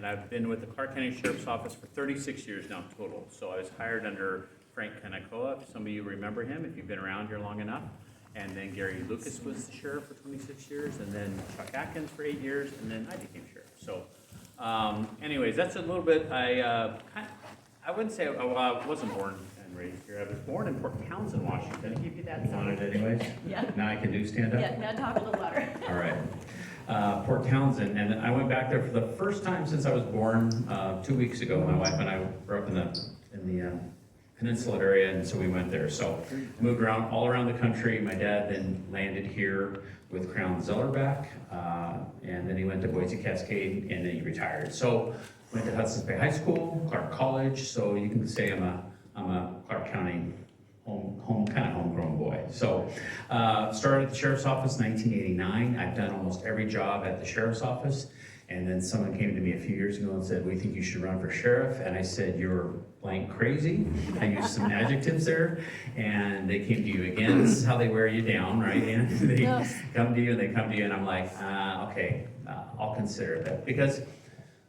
and I've been with the Clark County Sheriff's Office for 36 years now total. So I was hired under Frank Kanakoa, if some of you remember him, if you've been around here long enough. And then Gary Lucas was the sheriff for 26 years, and then Chuck Atkins for 8 years, and then I became sheriff. So anyways, that's a little bit, I wouldn't say, well, I wasn't born and raised here. I was born in Port Townsend, Washington. I give you that Want it anyways? Yeah. Now I can do stand up? Yeah, now talk a little louder. All right. Port Townsend, and I went back there for the first time since I was born 2 weeks ago. My wife and I were up in the Peninsula area, and so we went there. So moved around all around the country. My dad then landed here with Crown Zellerback, and then he went to Boise Cascade, and then he retired. So went to Hudson's Bay High School, Clark College. So you can say I'm a Clark County kind of homegrown boy. So started at the sheriff's office in 1989. I've done almost every job at the sheriff's office. And then someone came to me a few years ago and said, "We think you should run for sheriff." And I said, "You're blank crazy." I used some adjectives there. And they came to you again. This is how they wear you down, right? And they Yes. come to you and they come to you, and I'm like, okay, I'll consider that. Because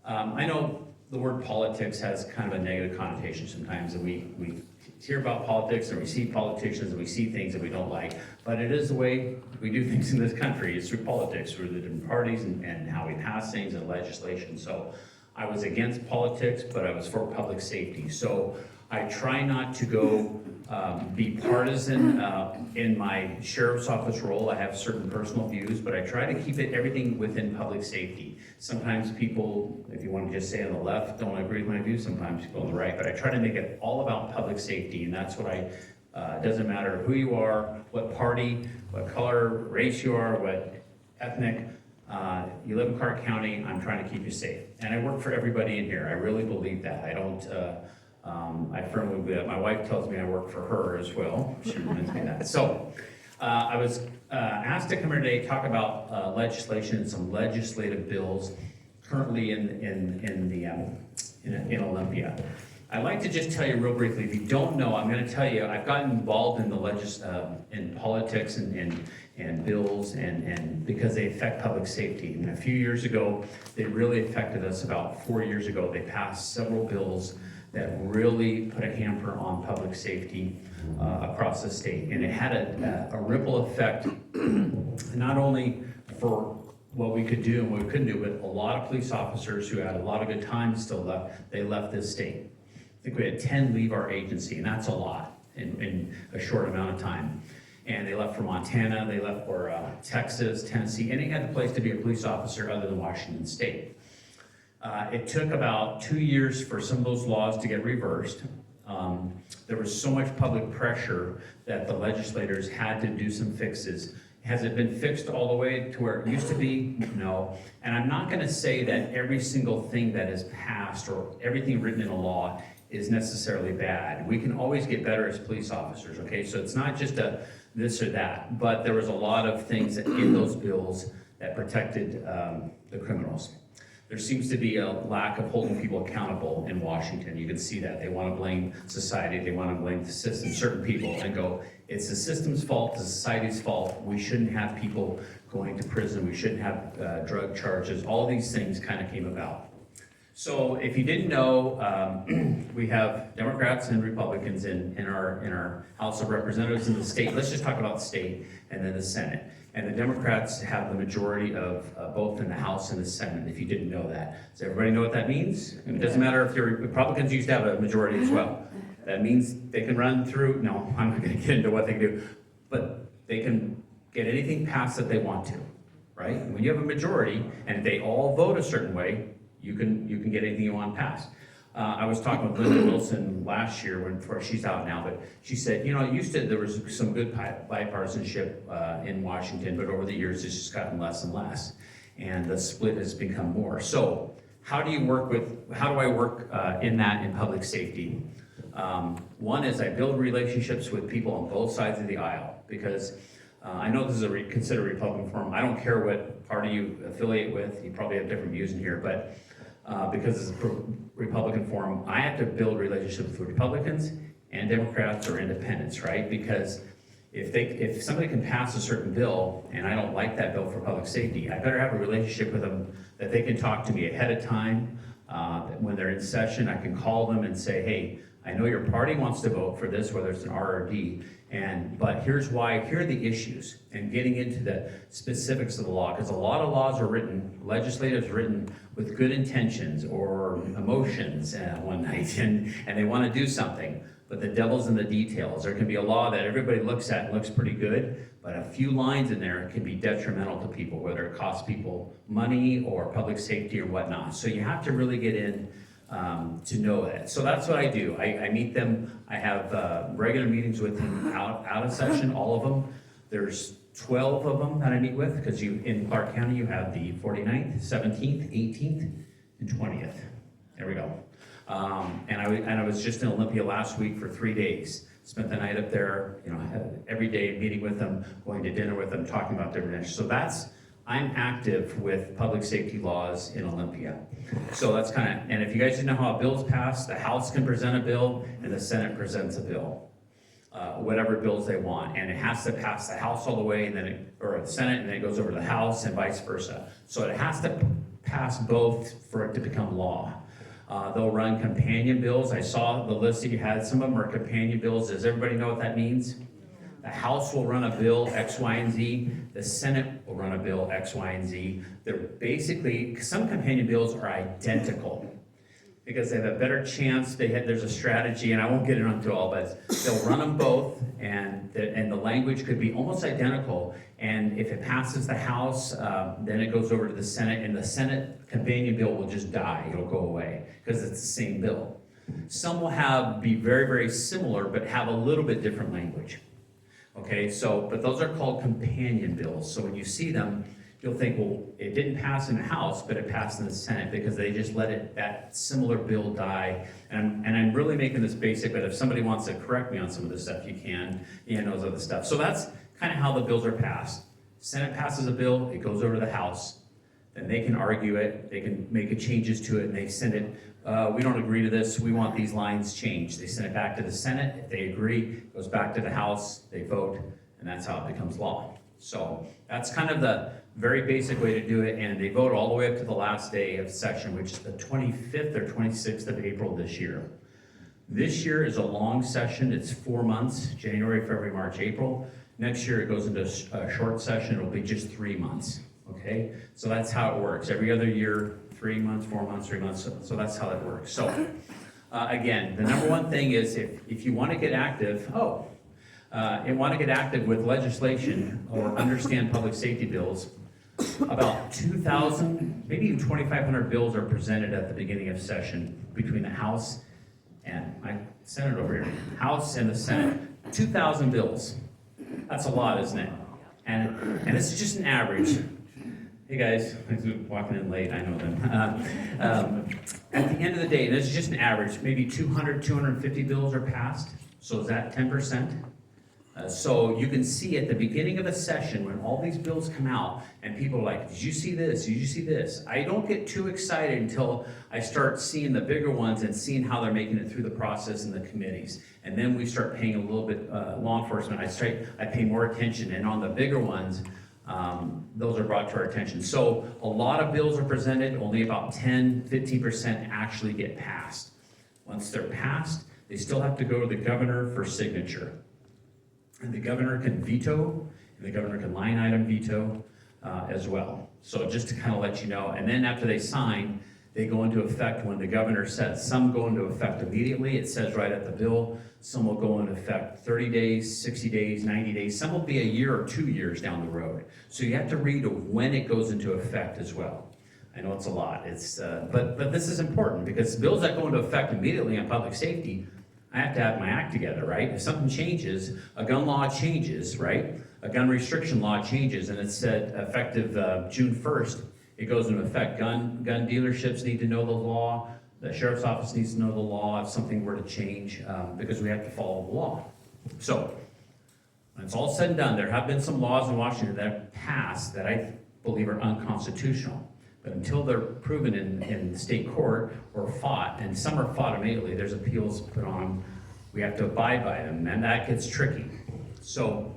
I know the word politics has kind of a negative connotation sometimes, and we hear about politics and we see politicians and we see things that we don't like, but it is the way we do things in this country. It's through politics, through the different parties and how we pass things and legislation. So I was against politics, but I was for public safety. So I try not to go be partisan in my sheriff's office role. I have certain personal views, but I try to keep everything within public safety. Sometimes people, if you want to just say on the left, don't agree with my views. Sometimes people on the right, but I try to make it all about public safety, and that's what it doesn't matter who you are, what party, what color, race you are, what ethnic. You live in Clark County, I'm trying to keep you safe. And I work for everybody in here. I really believe that. I don't, I firmly believe that. My wife tells me I work for her as well. She reminds me of that. So I was asked to come here today to talk about legislation and some legislative bills currently in Olympia. I'd like to just tell you real briefly, if you don't know, I'm going to tell you, I've gotten involved in in politics and bills and because they affect public safety. And a few years ago, they really affected us. About 4 years ago, they passed several bills that really put a hamper on public safety across the state. And it had a ripple effect, not only for what we could do and what we couldn't do, but a lot of police officers who had a lot of good time still left, they left this state. I think we had 10 leave our agency, and that's a lot in a short amount of time. And they left for Montana, they left for Texas, Tennessee, any other place to be a police officer other than Washington State. It took about 2 years for some of those laws to get reversed. There was so much public pressure that the legislators had to do some fixes. Has it been fixed all the way to where it used to be? No. And I'm not going to say that every single thing that is passed or everything written in a law is necessarily bad. We can always get better as police officers, okay? So it's not just a this or that, but there was a lot of things in those bills that protected the criminals. There seems to be a lack of holding people accountable in Washington. You can see that. They want to blame society, they want to blame the system, certain people, and go, it's the system's fault, it's society's fault. We shouldn't have people going to prison, we shouldn't have drug charges. All these things kind of came about. So if you didn't know, we have Democrats and Republicans in our House of Representatives in the state. Let's just talk about the state and then the Senate. And the Democrats have the majority of both in the House and the Senate, if you didn't know that. Does everybody know what that means? And it doesn't matter if you're Republicans used to have a majority as well. That means they can run through, no, I'm not gonna get into what they can do, but they can get anything passed that they want to, right? And when you have a majority and if they all vote a certain way, you can get anything you want passed. I was talking with Linda Wilson last year, before she's out now, but she said, you know, there was some good bipartisanship in Washington, but over the years it's just gotten less and less, and the split has become more. So how do I work in that in public safety? One is I build relationships with people on both sides of the aisle, because I know this is considered a Republican forum. I don't care what party you affiliate with. You probably have different views in here, but because it's a Republican forum, I have to build relationships with Republicans and Democrats or independents, right? Because if somebody can pass a certain bill and I don't like that bill for public safety, I better have a relationship with them that they can talk to me ahead of time When they're in session, I can call them and say, hey, I know your party wants to vote for this, whether it's an R or D, but here's why, here are the issues, and getting into the specifics of the law, because a lot of laws are written, legislative's written with good intentions or emotions one night, and they want to do something, but the devil's in the details. There can be a law that everybody looks at and looks pretty good, but a few lines in there can be detrimental to people, whether it costs people money or public safety or whatnot. So you have to really get in to know that. So that's what I do. I meet them. I have regular meetings with them out of session, all of them. There's 12 of them that I meet with, because in Clark County you have the 49th, 17th, 18th, and 20th. There we go. And I was just in Olympia last week for 3 days. Spent the night up there, every day meeting with them, going to dinner with them, talking about different issues. So I'm active with public safety laws in Olympia. So that's and if you guys didn't know how a bill's passed, the House can present a bill and the Senate presents a bill. Whatever bills they want, and it has to pass the House all the way, and then or the Senate, and then it goes over to the House, and vice versa. So it has to pass both for it to become law. They'll run companion bills. I saw the list that you had. Some of them are companion bills. Does everybody know what that means? The House will run a bill X, Y, and Z. The Senate will run a bill X, Y, and Z. They're basically, some companion bills are identical because they have a better chance. There's a strategy, and I won't get into all, but they'll run them both, and the language could be almost identical. And if it passes the House, then it goes over to the Senate, and the Senate companion bill will just die. It'll go away because it's the same bill. Some will be very, very similar, but have a little bit different language. Okay, but those are called companion bills. So when you see them, you'll think, well, it didn't pass in the House, but it passed in the Senate because they just let that similar bill die. And I'm really making this basic, but if somebody wants to correct me on some of this stuff, you can, knows other stuff. So that's kind of how the bills are passed. Senate passes a bill, it goes over to the House, then they can argue it, they can make changes to it, and they send it. We don't agree to this, we want these lines changed. They send it back to the Senate. If they agree, it goes back to the House, they vote, and that's how it becomes law. So that's kind of the very basic way to do it, and they vote all the way up to the last day of session, which is the 25th or 26th of April this year. This year is a long session. It's 4 months, January, February, March, April. Next year it goes into a short session. It'll be just 3 months, okay? So that's how it works. Every other year, 3 months, 4 months, 3 months. So that's how that works. So again, the number one thing is if you want to get active, with legislation or understand public safety bills, about 2,000, maybe even 2,500 bills are presented at the beginning of session between the House and my Senate over here, House and the Senate. 2,000 bills. That's a lot, isn't it? And it's just an average. Hey guys, walking in late, I know them. At the end of the day, this is just an average. Maybe 200, 250 bills are passed. So is that 10%? So you can see at the beginning of a session when all these bills come out and people are like, did you see this? Did you see this? I don't get too excited until I start seeing the bigger ones and seeing how they're making it through the process in the committees. And then we start paying a little bit, law enforcement, I pay more attention. And on the bigger ones, those are brought to our attention. So a lot of bills are presented, only about 10, 15% actually get passed. Once they're passed, they still have to go to the governor for signature. And the governor can veto, and the governor can line item veto as well. So just to kind of let you know, and then after they sign, they go into effect when the governor says. Some go into effect immediately, it says right at the bill. Some will go into effect 30 days, 60 days, 90 days. Some will be a year or 2 years down the road. So you have to read when it goes into effect as well. I know it's a lot, but this is important because bills that go into effect immediately on public safety, I have to have my act together, right? If something changes, a gun law changes, right? A gun restriction law changes, and it's said effective June 1st, it goes into effect. Gun dealerships need to know the law. The sheriff's office needs to know the law if something were to change, because we have to follow the law. So, when it's all said and done, there have been some laws in Washington that have passed that I believe are unconstitutional. But until they're proven in state court or fought, and some are fought immediately, there's appeals put on them, we have to abide by them, and that gets tricky. So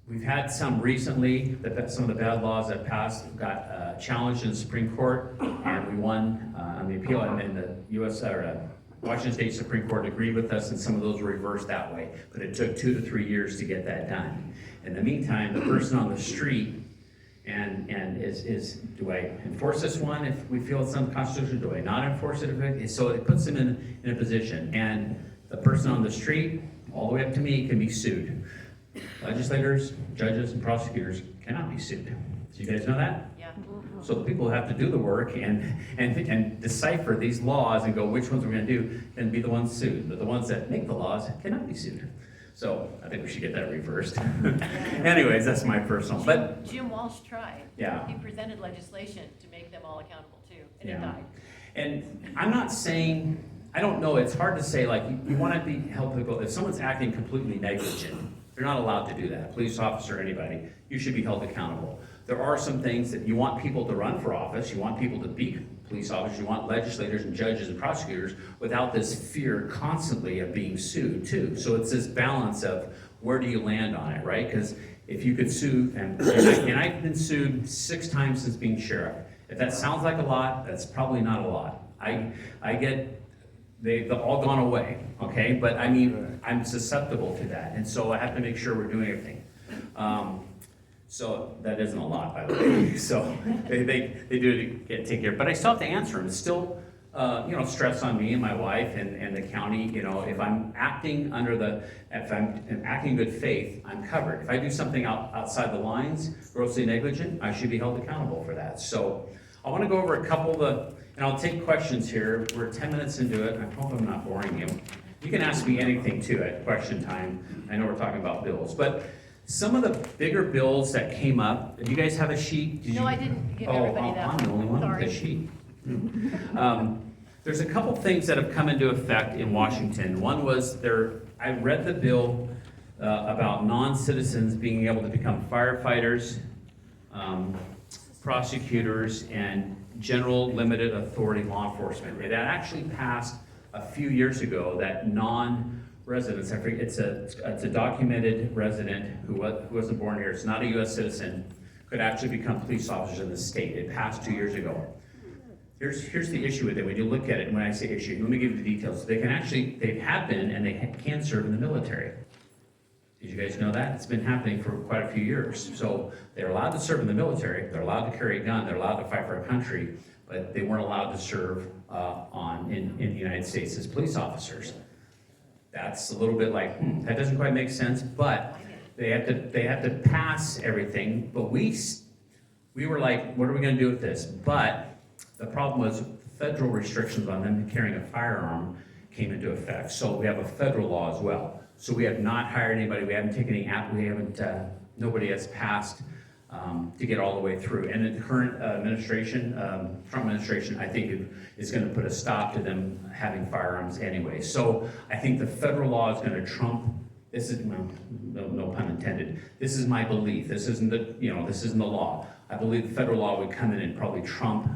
we've had some recently, some of the bad laws that passed got challenged in the Supreme Court, and we won on the appeal, and then the U.S. Washington State Supreme Court agreed with us, and some of those were reversed that way. But it took 2 to 3 years to get that done. In the meantime, the person on the street and is do I enforce this one if we feel it's unconstitutional? Do I not enforce it? So it puts them in a position. And the person on the street, all the way up to me, can be sued. Legislators, judges, and prosecutors cannot be sued. Do you guys know that? Yeah. So the people who have to do the work and decipher these laws and go, which ones we're gonna do, can be the ones sued. But the ones that make the laws cannot be sued. So I think we should get that reversed. Anyways, that's my personal, but Jim Walsh tried. Yeah. He presented legislation to make them all accountable too, and Yeah. it died. And I'm not saying, I don't know, it's hard to say, like, you want to be held to go, if someone's acting completely negligent, they're not allowed to do that, police officer, anybody, you should be held accountable. There are some things that you want people to run for office, you want people to be police officers, you want legislators and judges and prosecutors without this fear constantly of being sued too. So it's this balance of where do you land on it, right? Because if you could sue, and I've been sued 6 times since being sheriff. If that sounds like a lot, that's probably not a lot. They've all gone away, okay? But I mean, I'm susceptible to that, and so I have to make sure we're doing everything. So that isn't a lot, by the way. So they do get taken care of, but I still have to answer them. It's still, stress on me and my wife and the county. You know, if I'm acting if I'm acting in good faith, I'm covered. If I do something outside the lines, grossly negligent, I should be held accountable for that. So I want to go over a couple of and I'll take questions here. We're 10 minutes into it. I hope I'm not boring you. You can ask me anything too at question time. I know we're talking about bills, but some of the bigger bills that came up, do you guys have a sheet? No, I didn't give everybody that. I'm the only one with a sheet. There's a couple things that have come into effect in Washington. One was I read the bill about non-citizens being able to become firefighters, prosecutors, and general limited authority law enforcement. It actually passed a few years ago that non-residents, I forget, it's a documented resident who wasn't born here, it's not a U.S. citizen, could actually become police officers in the state. It passed 2 years ago. Here's the issue with it. When you look at it, when I say issue, let me give you the details. They have been, and they can serve in the military. Did you guys know that? It's been happening for quite a few years. So they're allowed to serve in the military, they're allowed to carry a gun, they're allowed to fight for a country, but they weren't allowed to serve in the United States as police officers. That's a little bit like, that doesn't quite make sense, but they have to pass everything. But we were like, what are we gonna do with this? But the problem was federal restrictions on them carrying a firearm came into effect. So we have a federal law as well. So we have not hired anybody, we haven't taken any nobody has passed to get all the way through. And the current administration, Trump administration, I think is gonna put a stop to them having firearms anyway. So I think the federal law is gonna trump, this is, no pun intended, this is my belief, this isn't the law. I believe the federal law would come in and probably trump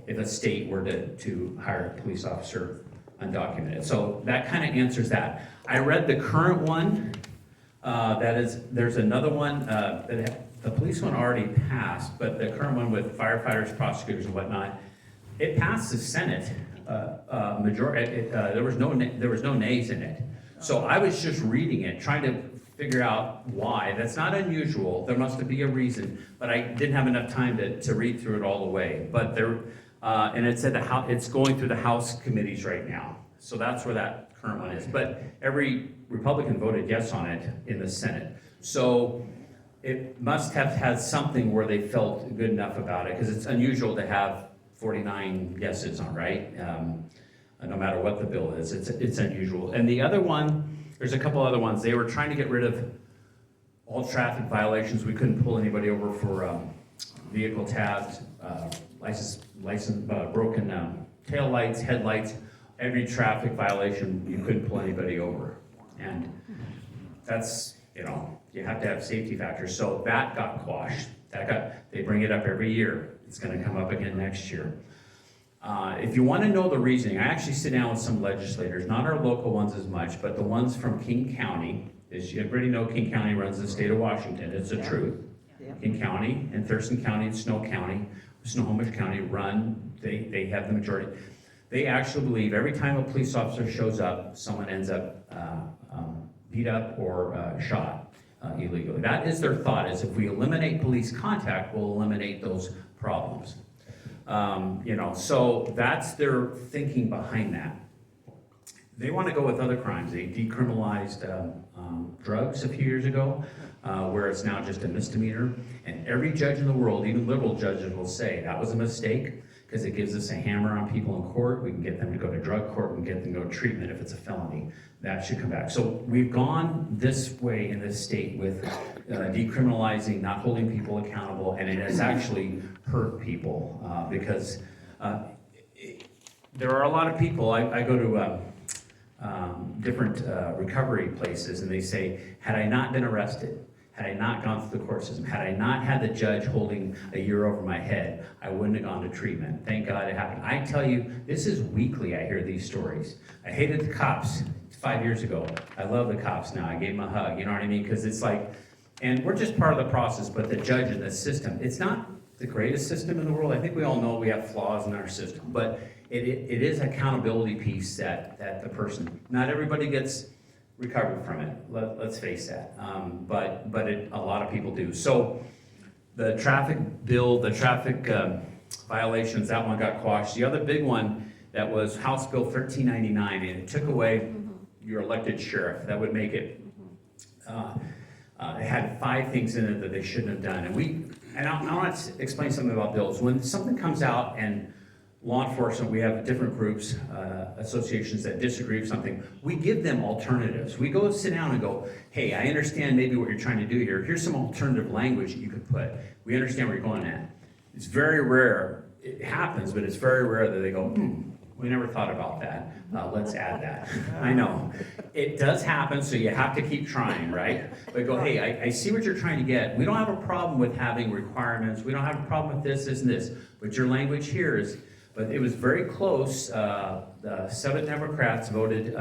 if a state were to hire a police officer undocumented. So that kind of answers that. I read the current one, there's another one, the police one already passed, but the current one with firefighters, prosecutors and whatnot, it passed the Senate majority, there was no nays in it. So I was just reading it, trying to figure out why. That's not unusual, there must be a reason, but I didn't have enough time to read through it all the way. But and it said it's going through the House committees right now. So that's where that current one is. But every Republican voted yes on it in the Senate. So it must have had something where they felt good enough about it, because it's unusual to have 49 yeses on, right? No matter what the bill is, it's unusual. And the other one, there's a couple other ones. They were trying to get rid of all traffic violations. We couldn't pull anybody over for vehicle tabs, broken tail lights, headlights. Every traffic violation, you couldn't pull anybody over. And that's, you have to have safety factors. So that got quashed. They bring it up every year. It's gonna come up again next year. If you want to know the reasoning, I actually sit down with some legislators, not our local ones as much, but the ones from King County. As you already know, King County runs the state of Washington. It's the truth. Yeah. King County and Thurston County and Snow County Snohomish County run, they have the majority. They actually believe every time a police officer shows up, someone ends up beat up or shot illegally. That is their thought, is if we eliminate police contact, we'll eliminate those problems. So that's their thinking behind that. They want to go with other crimes. They decriminalized drugs a few years ago, where it's now just a misdemeanor. And every judge in the world, even liberal judges, will say that was a mistake because it gives us a hammer on people in court. We can get them to go to drug court and get them to go to treatment if it's a felony. That should come back. So we've gone this way in this state with decriminalizing, not holding people accountable, and it has actually hurt people because there are a lot of people. I go to different recovery places, and they say, had I not been arrested, had I not gone through the court system, had I not had the judge holding a year over my head, I wouldn't have gone to treatment. Thank God it happened. I tell you, this is weekly I hear these stories. I hated the cops 5 years ago. I love the cops now. I gave them a hug, you know what I mean? Because it's like, and we're just part of the process, but the judge and the system, it's not the greatest system in the world. I think we all know we have flaws in our system, but it is accountability piece that the person, not everybody gets recovered from it, let's face that, but a lot of people do. So the traffic bill, the traffic violations, that one got quashed. The other big one that was House Bill 1399, and it took away your elected sheriff. That would make it, it had 5 things in it that they shouldn't have done. And I want to explain something about bills. When something comes out and law enforcement, we have different groups, associations that disagree with something, we give them alternatives. We go sit down and go, hey, I understand maybe what you're trying to do here. Here's some alternative language you could put. We understand where you're going at. It's very rare, it happens, but it's very rare that they go, we never thought about that. Let's add that. I know. It does happen, so you have to keep trying, right? But go, hey, I see what you're trying to get. We don't have a problem with having requirements. We don't have a problem with this, this, and this. But your language here is, but it was very close. The 7 Democrats voted,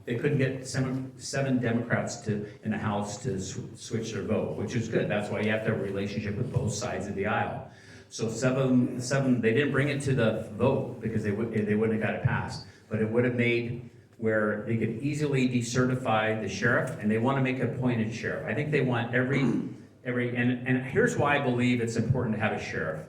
they couldn't get 7 Democrats in the House to switch their vote, which is good. That's why you have to have a relationship with both sides of the aisle. So 7, they didn't bring it to the vote because they wouldn't have got it passed. But it would have made where they could easily decertify the sheriff, and they want to make an appointed sheriff. I think they want every and here's why I believe it's important to have a sheriff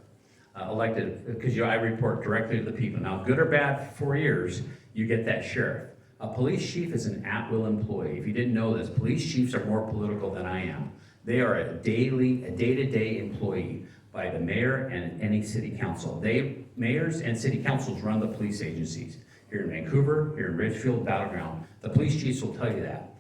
elected, because I report directly to the people. Now, good or bad, 4 years, you get that sheriff. A police chief is an at-will employee. If you didn't know this, police chiefs are more political than I am. They are a day-to-day employee by the mayor and any city council. Mayors and city councils run the police agencies. Here in Vancouver, here in Ridgefield, Battleground. The police chiefs will tell you that.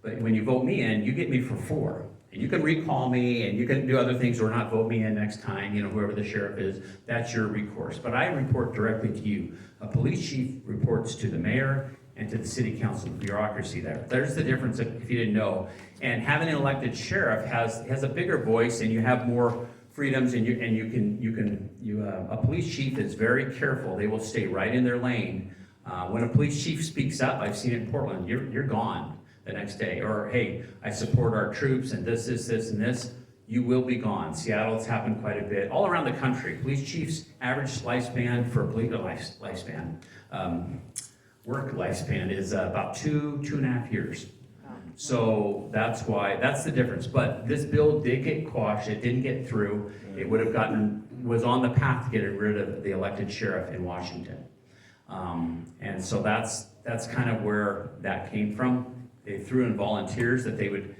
But when you vote me in, you get me for 4. And you can recall me, and you can do other things or not vote me in next time, whoever the sheriff is, that's your recourse. But I report directly to you. A police chief reports to the mayor and to the city council, the bureaucracy there. There's the difference if you didn't know. And having an elected sheriff has a bigger voice, and you have more freedoms, and a police chief is very careful. They will stay right in their lane. When a police chief speaks up, I've seen it in Portland, you're gone the next day. Or, hey, I support our troops and this, and this, you will be gone. Seattle, it's happened quite a bit. All around the country, police chiefs' average lifespan for police work lifespan is about 2.5 years. So that's the difference. But this bill did get quashed, it didn't get through. It would have was on the path to getting rid of the elected sheriff in Washington. And so that's kind of where that came from. They threw in volunteers, that they would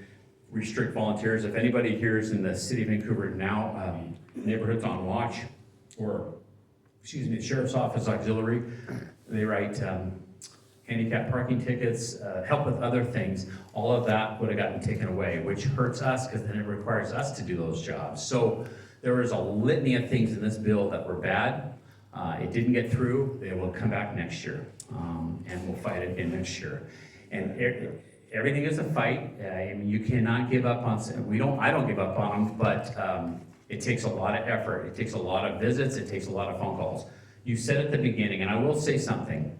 restrict volunteers. If anybody here is in the city of Vancouver now, neighborhoods on watch, or, the sheriff's office auxiliary, they write handicap parking tickets, help with other things. All of that would have gotten taken away, which hurts us because then it requires us to do those jobs. So there was a litany of things in this bill that were bad. It didn't get through. They will come back next year, and we'll fight it again next year. And everything is a fight. You cannot give up on. I don't give up on them, but it takes a lot of effort. It takes a lot of visits. It takes a lot of phone calls. You said at the beginning, and I will say something.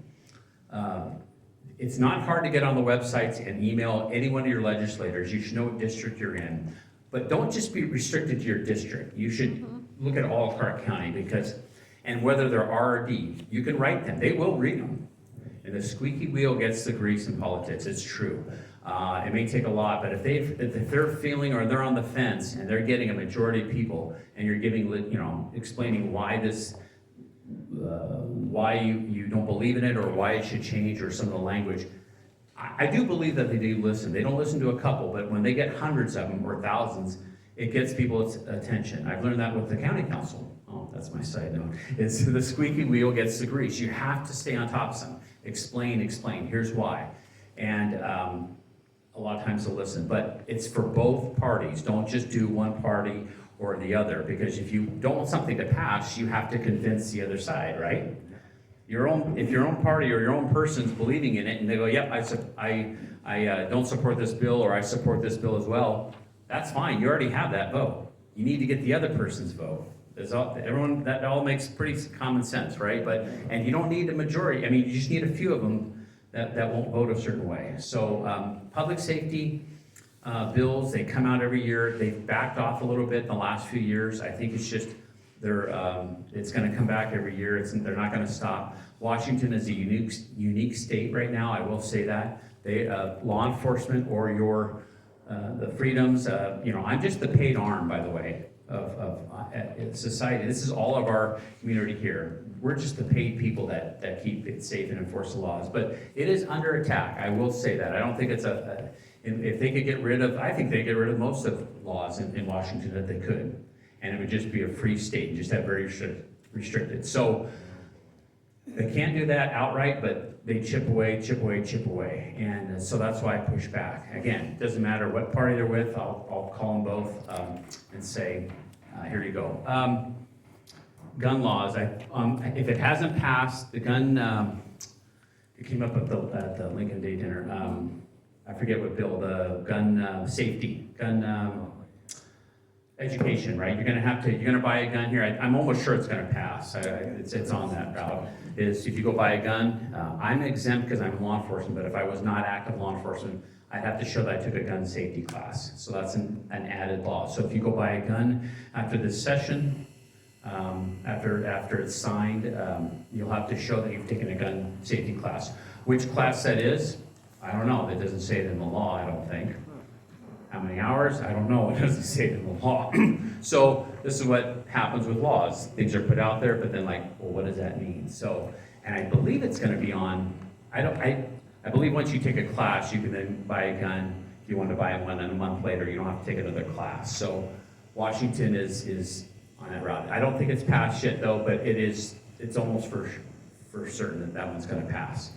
It's not hard to get on the websites and email any one of your legislators. You should know what district you're in. But don't just be restricted to your district. You should look at all Clark County because, and whether they're R or D, you can write them, they will read them. And the squeaky wheel gets the grease in politics, it's true. It may take a lot, but if they're feeling or they're on the fence and they're getting a majority of people and you're giving, explaining why this, why you don't believe in it or why it should change or some of the language, I do believe that they do listen. They don't listen to a couple, but when they get hundreds of them or thousands, it gets people's attention. I've learned that with the county council. Oh, that's my side note. It's the squeaky wheel gets the grease. You have to stay on top of something. Explain, here's why. And a lot of times they'll listen, but it's for both parties. Don't just do one party or the other, because if you don't want something to pass, you have to convince the other side, right? If your own party or your own person's believing in it and they go, yep, I don't support this bill or I support this bill as well, that's fine, you already have that vote. You need to get the other person's vote. That all makes pretty common sense, right? And you don't need a majority, I mean, you just need a few of them that won't vote a certain way. So public safety bills, they come out every year. They've backed off a little bit in the last few years. I think it's just, it's gonna come back every year. They're not gonna stop. Washington is a unique state right now, I will say that. Law enforcement or the freedoms, I'm just the paid arm, by the way, of society. This is all of our community here. We're just the paid people that keep it safe and enforce the laws. But it is under attack, I will say that. I don't think it's if they could get rid of, I think they get rid of most of laws in Washington that they could. And it would just be a free state, and just have very restricted. So they can't do that outright, but they chip away. And so that's why I push back. Again, it doesn't matter what party they're with, I'll call them both and say, here you go. Gun laws, if it hasn't passed, the gun, it came up at the Lincoln Day dinner, I forget what bill, the gun safety, gun education, right? You're gonna buy a gun here, I'm almost sure it's gonna pass, it's on that route, is if you go buy a gun, I'm exempt because I'm law enforcement, but if I was not active law enforcement, I'd have to show that I took a gun safety class, so that's an added law. So if you go buy a gun after this session, after it's signed, you'll have to show that you've taken a gun safety class. Which class that is, I don't know, that doesn't say it in the law, I don't think. How many hours? I don't know, it doesn't say it in the law. So this is what happens with laws. Things are put out there, but then well, what does that mean? So, and I believe it's gonna be on, I believe once you take a class, you can then buy a gun. If you want to buy one, and a month later, you don't have to take another class. So Washington is on that route. I don't think it's passed yet though, but it's almost for certain that one's gonna pass.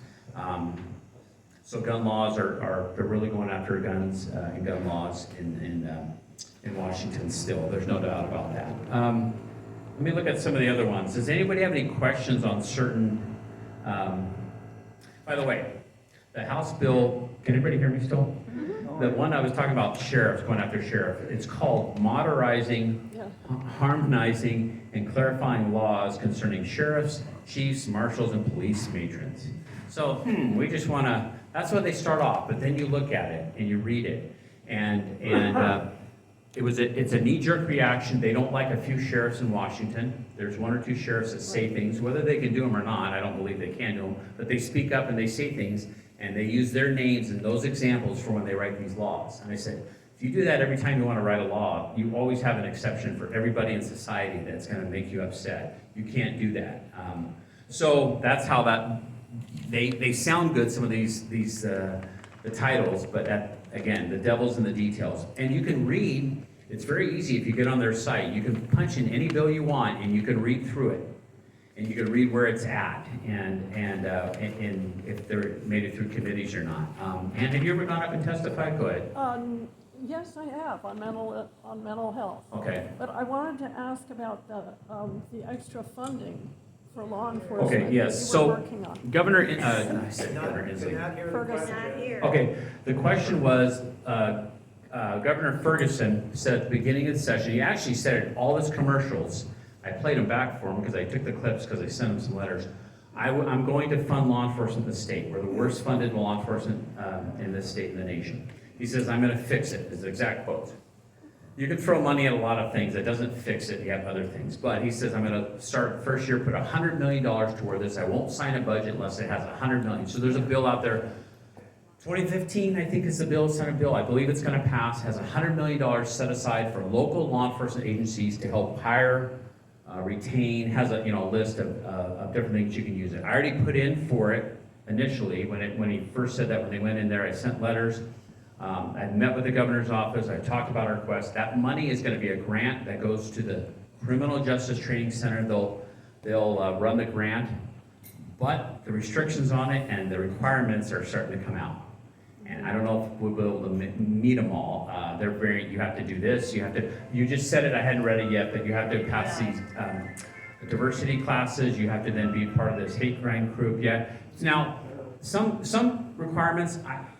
So gun laws they're really going after guns and gun laws in Washington still. There's no doubt about that. Let me look at some of the other ones. Does anybody have any questions on certain, by the way, the House bill, can anybody hear me still? The one I was talking about, sheriffs, going after sheriff, it's called Modernizing, Harmonizing, and Clarifying Laws Concerning Sheriffs, Chiefs, Marshals, and Police Matrons. So, we just want to, that's where they start off, but then you look at it and you read it, and it's a knee-jerk reaction. They don't like a few sheriffs in Washington. There's one or two sheriffs that say things, whether they can do them or not, I don't believe they can do them, but they speak up and they say things, and they use their names and those examples for when they write these laws. And I said, if you do that every time you want to write a law, you always have an exception for everybody in society that's going to make you upset. You can't do that. So that's how they sound good, some of these the titles, but again, the devil's in the details. And you can read, it's very easy if you get on their site, you can punch in any bill you want and you can read through it. And you can read where it's at and if they're made it through committees or not. And have you ever gone up and testified? Go ahead. Yes, I have, on mental health. Okay. But I wanted to ask about the extra funding for law enforcement. Okay, yes, that you were so working on. Governor, I said Governor Inslee. Ferguson. Not here. Okay, the question was, Governor Ferguson said at the beginning of the session, he actually said in all his commercials, I played them back for him because I took the clips because I sent him some letters. I'm going to fund law enforcement in the state. We're the worst funded law enforcement in this state in the nation. He says, I'm going to fix it, is the exact quote. you can throw money at a lot of things. That doesn't fix it. You have other things. But he says, I'm going to start first year, put $100 million toward this. I won't sign a budget unless it has $100 million. So there's a bill out there. 2015, I think is the bill, Senate bill. I believe it's going to pass. Has $100 million set aside for local law enforcement agencies to help hire, retain. Has a list of different things you can use it. I already put in for it initially when he first said that. When they went in there, I sent letters. I met with the governor's office. I talked about our request. That money is going to be a grant that goes to the Criminal Justice Training Center. They'll run the grant, but the restrictions on it and the requirements are starting to come out. And I don't know if we'll be able to meet them all. You have to do this. You just said it. I hadn't read it yet, but you have to pass these diversity classes. You have to then be part of this hate crime group. Yeah. Now, some requirements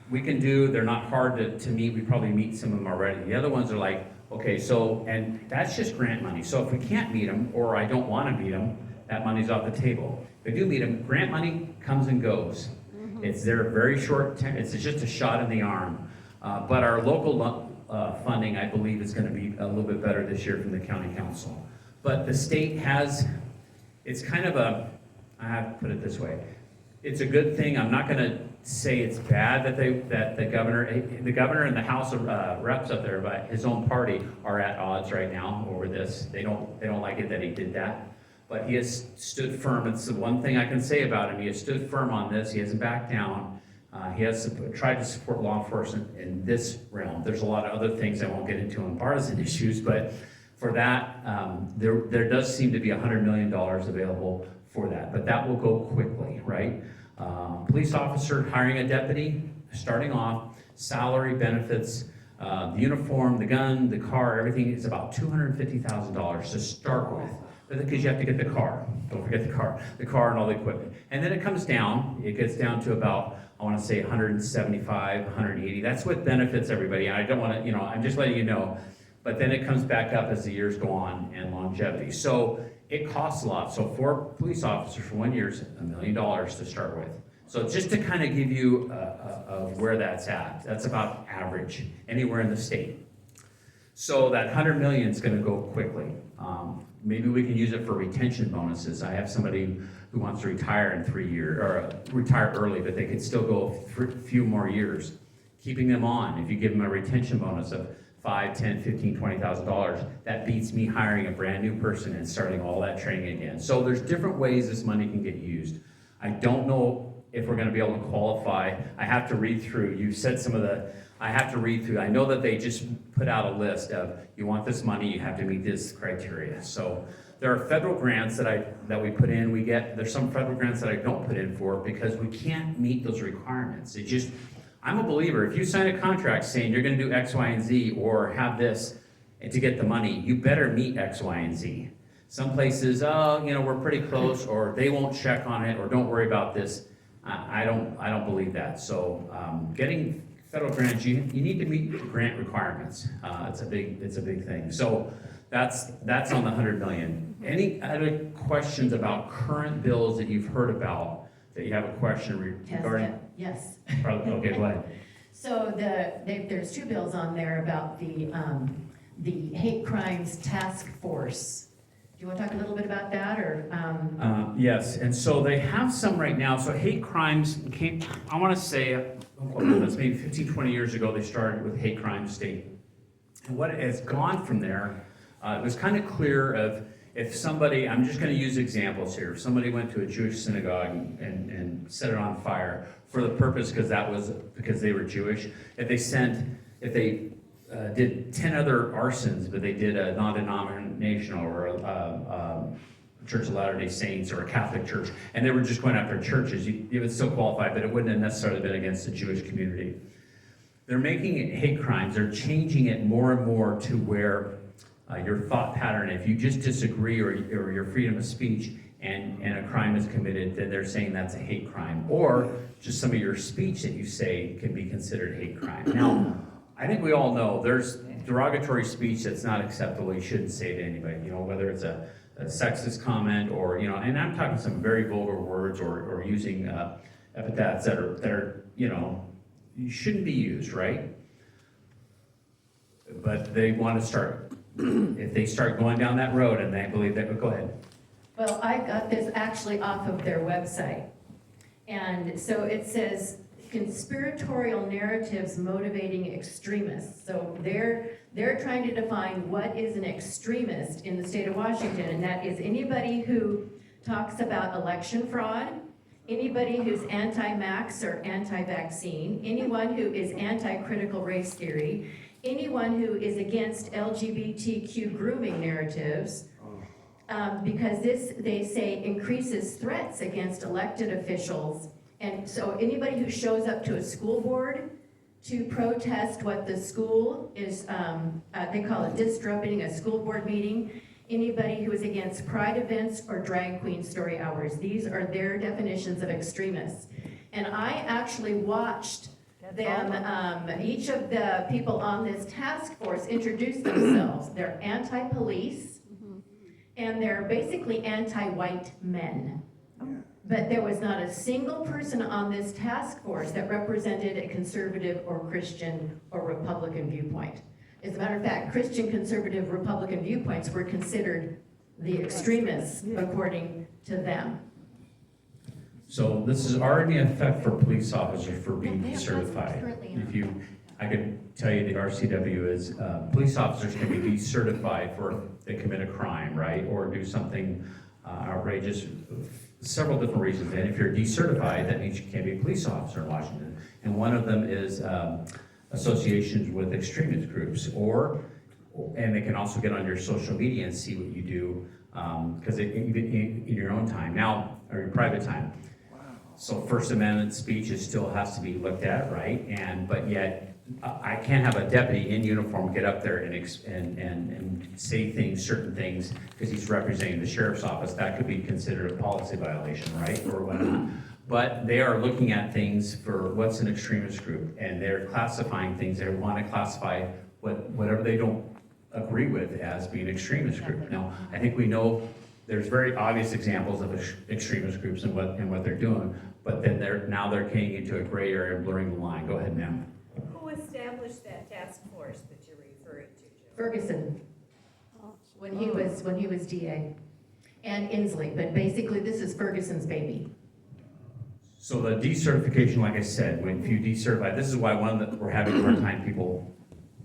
we can do. They're not hard to meet. We probably meet some of them already. The other ones are like, okay, and that's just grant money. So if we can't meet them, or I don't want to meet them, that money's off the table. If we do meet them, grant money comes and goes. It's there very short, it's just a shot in the arm. But our local funding, I believe, is going to be a little bit better this year from the county council. But the state it's kind of I have to put it this way. It's a good thing. I'm not going to say it's bad that the governor and the House of Reps up there by his own party are at odds right now over this. They don't like it that he did that. But he has stood firm. It's the one thing I can say about him. He has stood firm on this. He hasn't backed down. He has tried to support law enforcement in this realm. There's a lot of other things I won't get into on partisan issues, but for that, there does seem to be $100 million available for that. But that will go quickly, right? Police officer hiring a deputy, starting off, salary, benefits, the uniform, the gun, the car, everything is about $250,000 to start with. Because you have to get the car. Don't forget the car and all the equipment. And then it comes down, it gets down to about, I want to say 175, 180. That's what benefits everybody. I don't want to, I'm just letting you know. But then it comes back up as the years go on and longevity. So it costs a lot. So for police officers for 1 year is $1 million to start with. So just to kind of give you where that's at, that's about average anywhere in the state. So that $100 million is going to go quickly. Maybe we can use it for retention bonuses. I have somebody who wants to retire in 3 years, or retire early, but they could still go a few more years. Keeping them on, if you give them a retention bonus of $5, $10, $15, $20,000, that beats me hiring a brand new person and starting all that training again. So there's different ways this money can get used. I don't know if we're going to be able to qualify. I have to read through. You said some of the. I have to read through. I know that they just put out a list of, you want this money, you have to meet this criteria. So there are federal grants that we put in. There's some federal grants that I don't put in for because we can't meet those requirements. I'm a believer. If you sign a contract saying you're going to do X, Y, and Z, or have this to get the money, you better meet X, Y, and Z. Some places, we're pretty close, or they won't check on it, or don't worry about this. I don't believe that. So getting federal grants, you need to meet grant requirements. It's a big thing. So that's on the $100 million. Any other questions about current bills that you've heard about that you have a question regarding? Yes. Okay, go ahead. So there's two bills on there about the hate crimes task force. Do you want to talk a little bit about that, or? Yes, and so they have some right now. So hate crimes came, I want to say, that's maybe 15, 20 years ago, they started with hate crime state. And what has gone from there, it was kind of clear of if somebody, I'm just going to use examples here, if somebody went to a Jewish synagogue and set it on fire for the purpose because they were Jewish, if they did 10 other arsons, but they did a non-denominational or a Church of Latter-day Saints or a Catholic church, and they were just going after churches, you would still qualify, but it wouldn't have necessarily been against the Jewish community. They're making it hate crimes. They're changing it more and more to where your thought pattern, if you just disagree or your freedom of speech and a crime is committed, then they're saying that's a hate crime. Or just some of your speech that you say can be considered hate crime. Now, I think we all know there's derogatory speech that's not acceptable. You shouldn't say to anybody, whether it's a sexist comment or, and I'm talking some very vulgar words or using epithets that are, you shouldn't be used, right? but they want to start, if they start going down that road and they believe that, go ahead. Well, I got this actually off of their website. And so it says conspiratorial narratives motivating extremists. So they're trying to define what is an extremist in the state of Washington, and that is anybody who talks about election fraud, anybody who's anti-max or anti-vaccine, anyone who is anti-critical race theory, anyone who is against LGBTQ grooming narratives, because this, they say, increases threats against elected officials. And so anybody who shows up to a school board to protest what the school is, they call it disrupting a school board meeting, anybody who is against pride events or drag queen story hours. These are their definitions of extremists. And I actually watched them, each of the people on this task force introduce themselves. They're anti-police, and they're basically anti-white men. But there was not a single person on this task force that represented a conservative or Christian or Republican viewpoint. As a matter of fact, Christian, conservative, Republican viewpoints were considered the extremists according to them. So this is already in effect for police officers for being Yeah, that's decertified. currently in If you, I could tell you the RCW is, police officers can be decertified for they commit a crime, right? Or do something outrageous, several different reasons. And if you're decertified, that means you can't be a police officer in Washington. And one of them is associations with extremist groups, and they can also get on your social media and see what you do, because in your own time now, or your private time. So First Amendment speech still has to be looked at, right? But yet, I can't have a deputy in uniform get up there and say things, certain things, because he's representing the sheriff's office. That could be considered a policy violation, right, or whatnot. But they are looking at things for what's an extremist group, and they're classifying things. They want to classify whatever they don't agree with as being extremist group. Now, I think we know there's very obvious examples of extremist groups and what they're doing, but then they're getting into a gray area and blurring the line. Go ahead, ma'am. Who established that task force that you're referring to, Joe? Ferguson, when he was DA, and Inslee, but basically this is Ferguson's baby. So the decertification, like I said, if you decertify, this is why we're having a hard time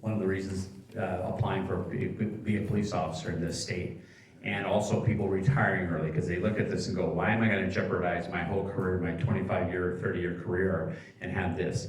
one of the reasons applying for be a police officer in this state. And also people retiring early, because they look at this and go, why am I gonna jeopardize my whole career, my 25-year, 30-year career, and have this?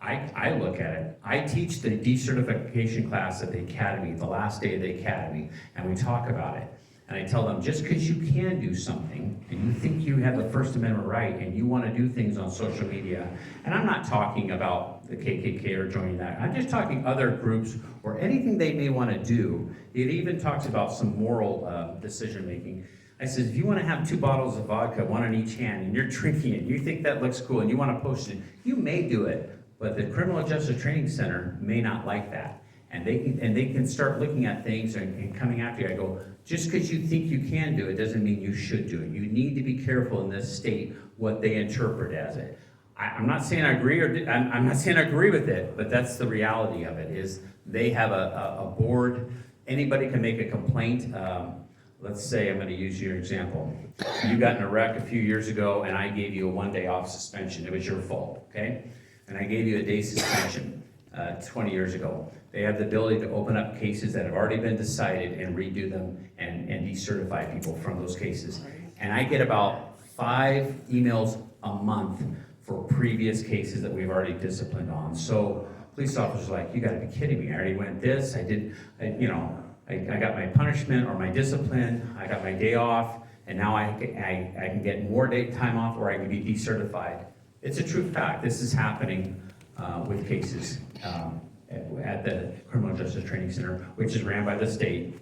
I look at it, I teach the decertification class at the academy, the last day of the academy, and we talk about it. And I tell them, just because you can do something, and you think you have the First Amendment right, and you wanna do things on social media, and I'm not talking about the KKK or joining that, I'm just talking other groups, or anything they may wanna do. It even talks about some moral decision-making. I says, if you wanna have 2 bottles of vodka, one in each hand, and you're drinking it, you think that looks cool, and you wanna post it, you may do it, but the Criminal Justice Training Center may not like that. And they can start looking at things and coming after you. I go, just because you think you can do it doesn't mean you should do it. You need to be careful in this state what they interpret as it. I'm not saying I agree, I'm not saying I agree with it, but that's the reality of it, is they have a board. Anybody can make a complaint. Let's say, I'm gonna use your example. You got in a wreck a few years ago and I gave you a 1-day off suspension. It was your fault, okay? And I gave you a day suspension 20 years ago. They have the ability to open up cases that have already been decided and redo them and decertify people from those cases. And I get about 5 emails a month for previous cases that we've already disciplined on. So police officers are like, you gotta be kidding me. I already went this, I got my punishment or my discipline, I got my day off, and now I can get more time off, or I can be decertified. It's a true fact. This is happening with cases at the Criminal Justice Training Center, which is ran by the state,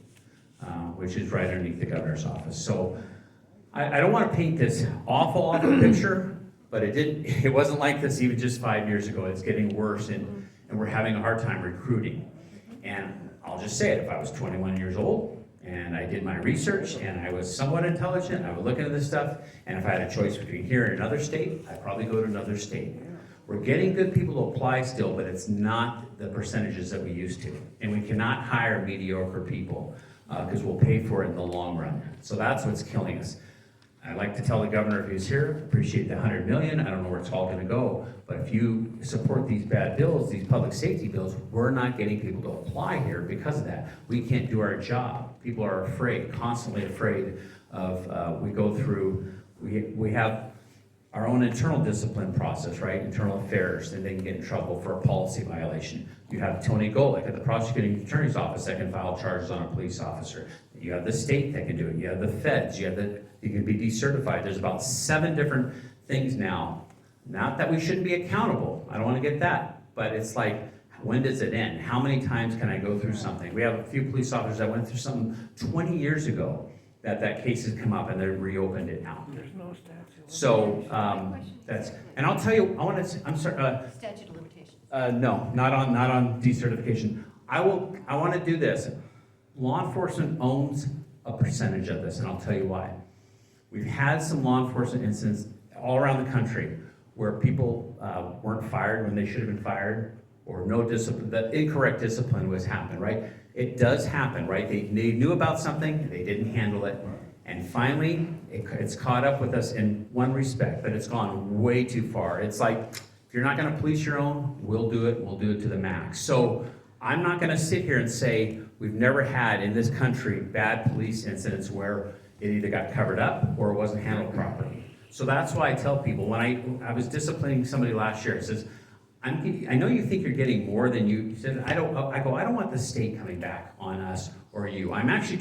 which is right underneath the governor's office. So I don't want to paint this awful picture, but it wasn't like this even just 5 years ago. It's getting worse, and we're having a hard time recruiting. And I'll just say it, if I was 21 years old and I did my research and I was somewhat intelligent, I would look into this stuff, and if I had a choice between here and another state, I'd probably go to another state. We're getting good people to apply still, but it's not the percentages that we used to. And we cannot hire mediocre people, because we'll pay for it in the long run. So that's what's killing us. I'd like to tell the governor if he's here, appreciate the 100 million, I don't know where it's all gonna go, but if you support these bad bills, these public safety bills, we're not getting people to apply here because of that. We can't do our job. People are afraid, constantly afraid of, we have our own internal discipline process, right? Internal affairs, and they can get in trouble for a policy violation. You have Tony Golick at the prosecuting attorney's office that can file charges on a police officer. You have the state that can do it. You have the feds. You can be decertified. There's about 7 different things now. Not that we shouldn't be accountable. I don't want to get that. But it's like, when does it end? How many times can I go through something? We have a few police officers that went through something 20 years ago that case has come up and they've reopened it now. There's no statute. So, and I'll tell you, I'm sorry, Statute of limitations. no, not on decertification. I want to do this. Law enforcement owns a percentage of this, and I'll tell you why. We've had some law enforcement incidents all around the country where people weren't fired when they should have been fired, or no discipline, that incorrect discipline was happened, right? It does happen, right? They knew about something, they didn't handle it, and finally, it's caught up with us in one respect, but it's gone way too far. It's like, if you're not gonna police your own, we'll do it to the max. So I'm not gonna sit here and say, we've never had in this country bad police incidents where it either got covered up or it wasn't handled properly. So that's why I tell people, when I was disciplining somebody last year, it says, I know you think you're getting more than you said. I don't want the state coming back on us or you. I'm actually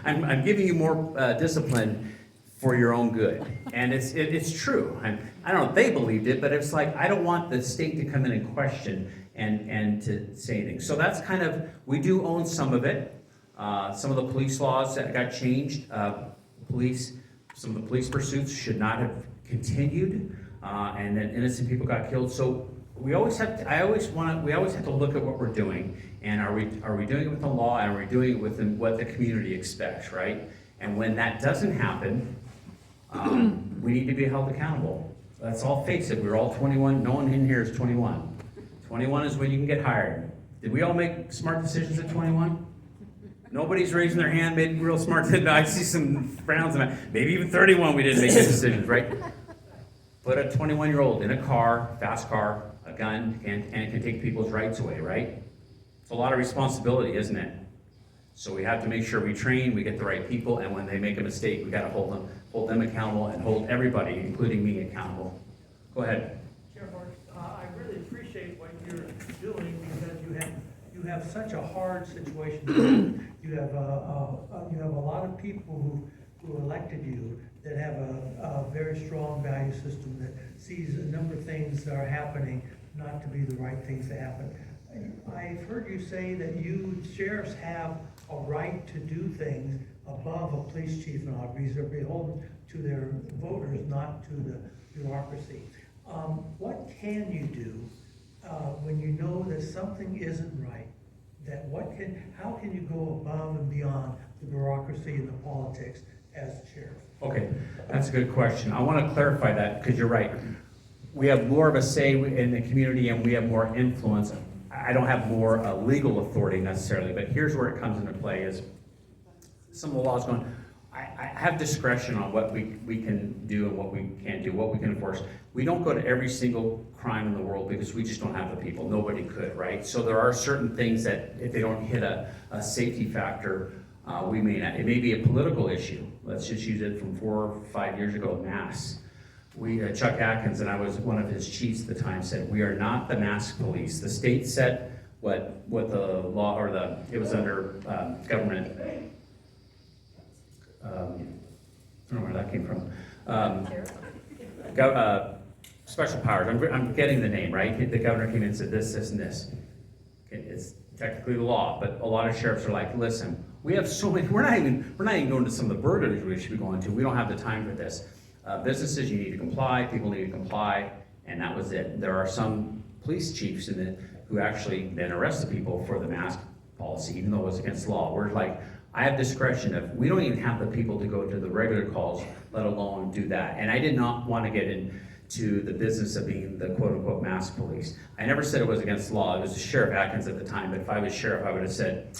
I'm giving you more discipline for your own good. And it's true. I don't know if they believed it, but it's like, I don't want the state to come in and question and to say anything. So that's kind of, we do own some of it. Some of the police laws that got changed, some of the police pursuits should not have continued, and then innocent people got killed. So we always have to look at what we're doing, and are we doing it with the law, and are we doing it with what the community expects, right? And when that doesn't happen, we need to be held accountable. Let's all face it, we're all 21, no one in here is 21. 21 is when you can get hired. Did we all make smart decisions at 21? Nobody's raising their hand, made real smart. I see some frowns, maybe even 31 we didn't make good decisions, right? Put a 21-year-old in a car, fast car, a gun, and it can take people's rights away, right? It's a lot of responsibility, isn't it? So we have to make sure we train, we get the right people, and when they make a mistake, we gotta hold them accountable and hold everybody, including me, accountable. Go ahead. Chair Horch, I really appreciate what you're doing because you have such a hard situation. You have a lot of people who elected you that have a very strong value system that sees a number of things that are happening not to be the right things to happen. I've heard you say that sheriffs have a right to do things above a police chief and all, because they're beholden to their voters, not to the bureaucracy. What can you do when you know that something isn't right? How can you go above and beyond the bureaucracy and the politics as sheriff? Okay, that's a good question. I want to clarify that because you're right. We have more of a say in the community and we have more influence. I don't have more legal authority necessarily, but here's where it comes into play is some of the laws going, I have discretion on what we can do and what we can't do, what we can enforce. We don't go to every single crime in the world because we just don't have the people. Nobody could, right? So there are certain things that if they don't hit a safety factor, we may not. It may be a political issue. Let's just use it from 4 or 5 years ago, masks. Chuck Atkins, and I was one of his chiefs at the time, said, we are not the mask police. The state set what the law, or it was under government, I don't know where that came from. Special powers, I'm getting the name, right? The governor came in and said this, this, and this. It's technically the law, but a lot of sheriffs are like, listen, we have so many, we're not even going to some of the burglaries we should be going to. We don't have the time for this. Businesses, you need to comply, people need to comply, and that was it. There are some police chiefs who actually then arrested people for the mask policy, even though it was against law. We're like, I have discretion of, we don't even have the people to go to the regular calls, let alone do that. And I did not want to get into to the business of being the quote-unquote mass police. I never said it was against the law. It was Sheriff Atkins at the time, but if I was sheriff, I would have said,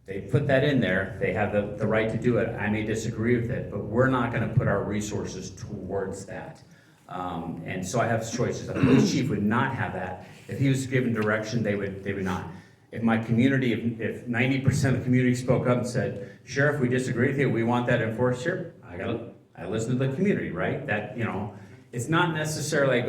they put that in there, they have the right to do it. I may disagree with it, but we're not gonna put our resources towards that. And so I have choices. The police chief would not have that. If he was given direction, they would not. If my community, if 90% of the community spoke up and said, Sheriff, we disagree with you, we want that enforced here, I listen to the community, right? That, you know, it's not necessarily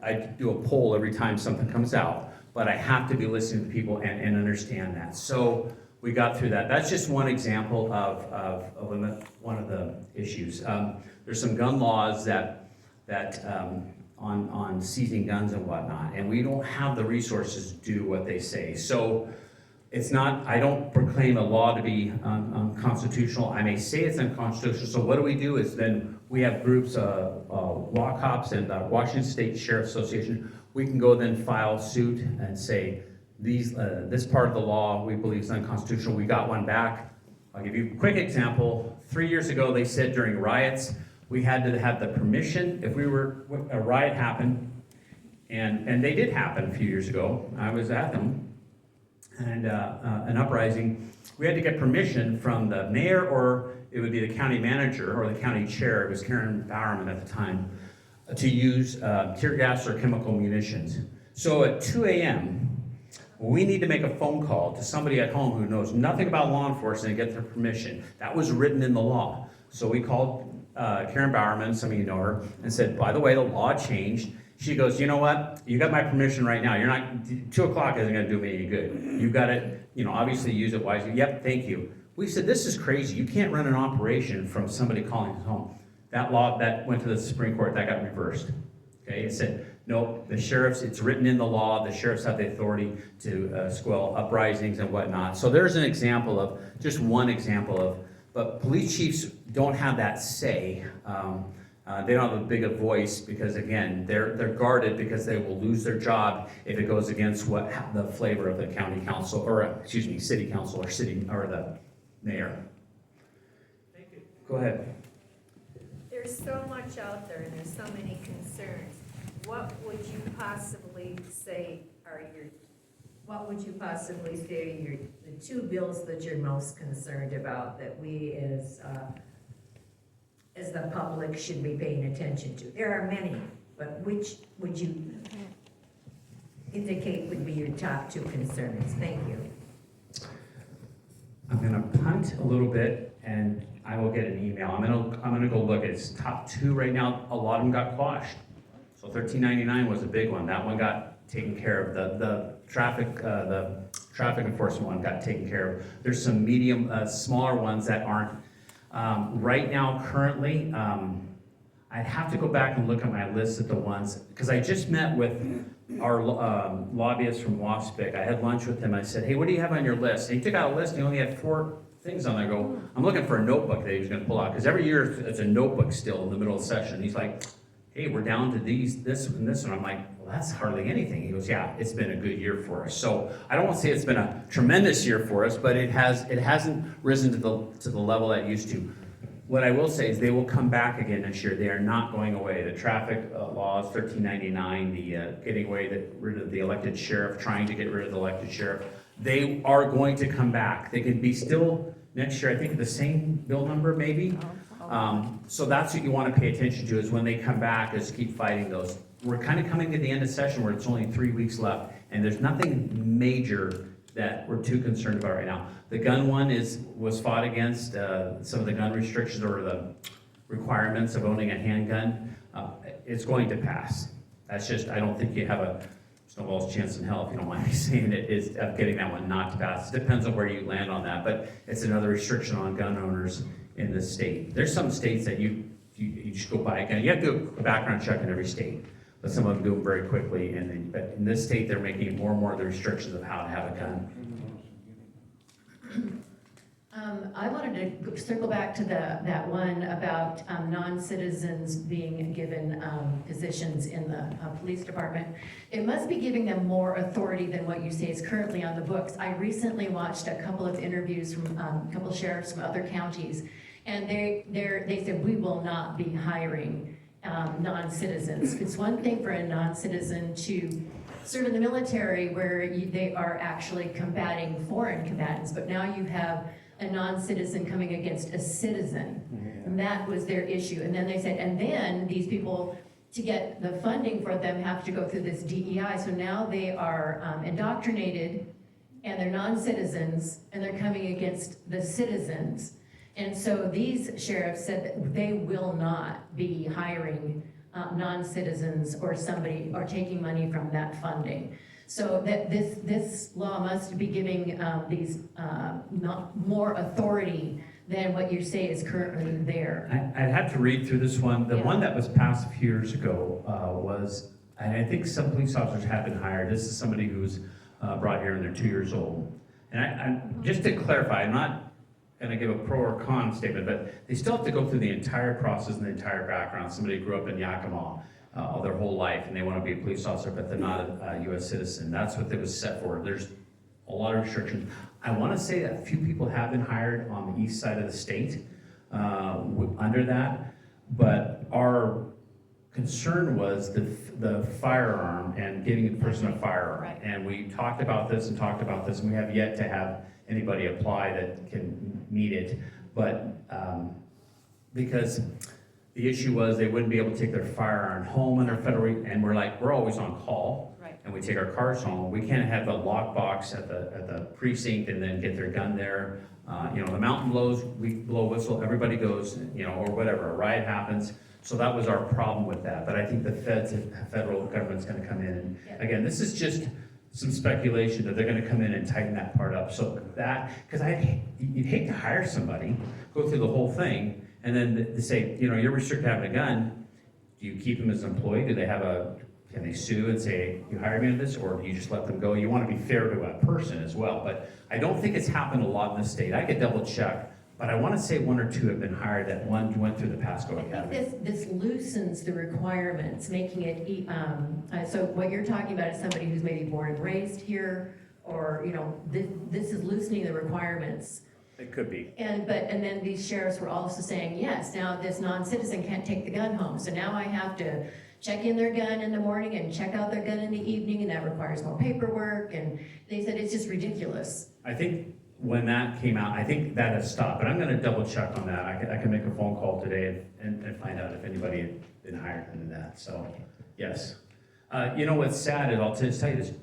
I do a poll every time something comes out, but I have to be listening to people and understand that. So we got through that. That's just one example of one of the issues. There's some gun laws that on seizing guns and whatnot, and we don't have the resources to do what they say. So it's not, I don't proclaim a law to be unconstitutional. I may say it's unconstitutional. So what do is then we have groups, law cops and Washington State Sheriff Association. We can go then file suit and say, this part of the law we believe is unconstitutional. We got one back. I'll give you a quick example. 3 years ago, they said during riots, we had to have the permission, if a riot happened, and they did happen a few years ago. I was at them, and an uprising, we had to get permission from the mayor, or it would be the county manager or the county chair, it was Karen Bowerman at the time, to use tear gas or chemical munitions. So at 2 a.m., we need to make a phone call to somebody at home who knows nothing about law enforcement and get their permission. That was written in the law. So we called Karen Bowerman, some of you know her, and said, by the way, the law changed. She goes, you know what? You got my permission right now. You're not, 2 o'clock isn't gonna do me any good. You got it, obviously use it wisely. Yep, thank you. We said, this is crazy. You can't run an operation from somebody calling his home. That law, that went to the Supreme Court, that got reversed. Okay, it said, no, the sheriffs, it's written in the law, the sheriffs have the authority to quell uprisings and whatnot. So there's an example of, just one example of, but police chiefs don't have that say. They don't have a big a voice because, again, they're guarded because they will lose their job if it goes against the flavor of the county council, or city council, or the mayor. Thank you. Go ahead. There's so much out there and there's so many concerns. What would you possibly say are the two bills that you're most concerned about that we as the public should be paying attention to? There are many, but which would you indicate would be your top two concerns? Thank you. I'm gonna punt a little bit and I will get an email. I'm gonna go look at its top two right now. A lot of them got quashed. So 1399 was a big one. That one got taken care of. The traffic enforcement one got taken care of. There's some medium, smaller ones that aren't. Right now, currently, I'd have to go back and look at my list of the ones, because I just met with our lobbyist from Waspik. I had lunch with him. I said, hey, what do you have on your list? And he took out a list and he only had 4 things on there. I go, I'm looking for a notebook that he was gonna pull out, because every year it's a notebook still in the middle of the session. He's like, hey, we're down to this and this one. I'm like, well, that's hardly anything. He goes, yeah, it's been a good year for us. So I don't want to say it's been a tremendous year for us, but it hasn't risen to the level that it used to. What I will say is they will come back again this year. They are not going away. The traffic laws, 1399, the getting rid of the elected sheriff, trying to get rid of the elected sheriff, they are going to come back. They can be still next year, I think the same bill number maybe. So that's what you want to pay attention to, is when they come back, is keep fighting those. We're kind of coming to the end of session where it's only 3 weeks left, and there's nothing major that we're too concerned about right now. The gun one was fought against, some of the gun restrictions or the requirements of owning a handgun. It's going to pass. That's just, I don't think you have a snowball's chance in hell, if you don't mind me saying it, is of getting that one not to pass. It depends on where you land on that, but it's another restriction on gun owners in the state. There's some states that you just go buy a gun. You have to do a background check in every state, but some of them do them very quickly. But in this state, they're making more and more of the restrictions of how to have a gun. I wanted to circle back to that one about non-citizens being given positions in the police department. It must be giving them more authority than what you say is currently on the books. I recently watched a couple of interviews from a couple sheriffs from other counties, and they said, we will not be hiring non-citizens. It's one thing for a non-citizen to serve in the military where they are actually combating foreign combatants, but now you have a non-citizen coming against a citizen. And that was their issue. And then they said, and then these people, to get the funding for them, have to go through this DEI. So now they are indoctrinated, and they're non-citizens, and they're coming against the citizens. And so these sheriffs said that they will not be hiring non-citizens or somebody, or taking money from that funding. So that this law must be giving these not more authority than what you say is currently there. I'd have to read through this one. The Yeah. one that was passed a few years ago was, and I think some police officers have been hired. This is somebody who's brought here and they're 2 years old. And I just to clarify, I'm not going to give a pro or con statement, but they still have to go through the entire process and the entire background. Somebody grew up in Yakima their whole life and they want to be a police officer, but they're not a U.S. citizen. That's what it was set for. There's a lot of restrictions. I want to say that a few people have been hired on the east side of the state under that, but our concern was the firearm and getting the person a firearm. Right. And we talked about this, and we have yet to have anybody apply that can meet it. But because the issue was they wouldn't be able to take their firearm home under federal, and we're always on call. Right. And we take our cars home. We can't have the lockbox at the precinct and then get their gun there. The mountain blows, we blow a whistle, everybody goes, or whatever, a riot happens. So that was our problem with that. But I think the federal government's gonna come in and, Yeah. again, this is just some speculation that they're gonna come in and tighten that part up. So that, because you'd hate to hire somebody, go through the whole thing, and then they say, you're restricted to having a gun. Do you keep them as an employee? Can they sue and say, you hired me on this, or do you just let them go? You want to be fair to a person as well, but I don't think it's happened a lot in the state. I could double check, but I want to say 1 or 2 have been hired, that one went through the Pasco I think Academy. this loosens the requirements, making it, so what you're talking about is somebody who's maybe born and raised here, or, this is loosening the requirements. It could be. And then these sheriffs were also saying, yes, now this non-citizen can't take the gun home, so now I have to check in their gun in the morning and check out their gun in the evening, and that requires more paperwork, and they said it's just ridiculous. I think when that came out, I think that has stopped, but I'm gonna double check on that. I can make a phone call today and find out if anybody had been hired into that, so, yes. What's sad is, I'll just tell you this,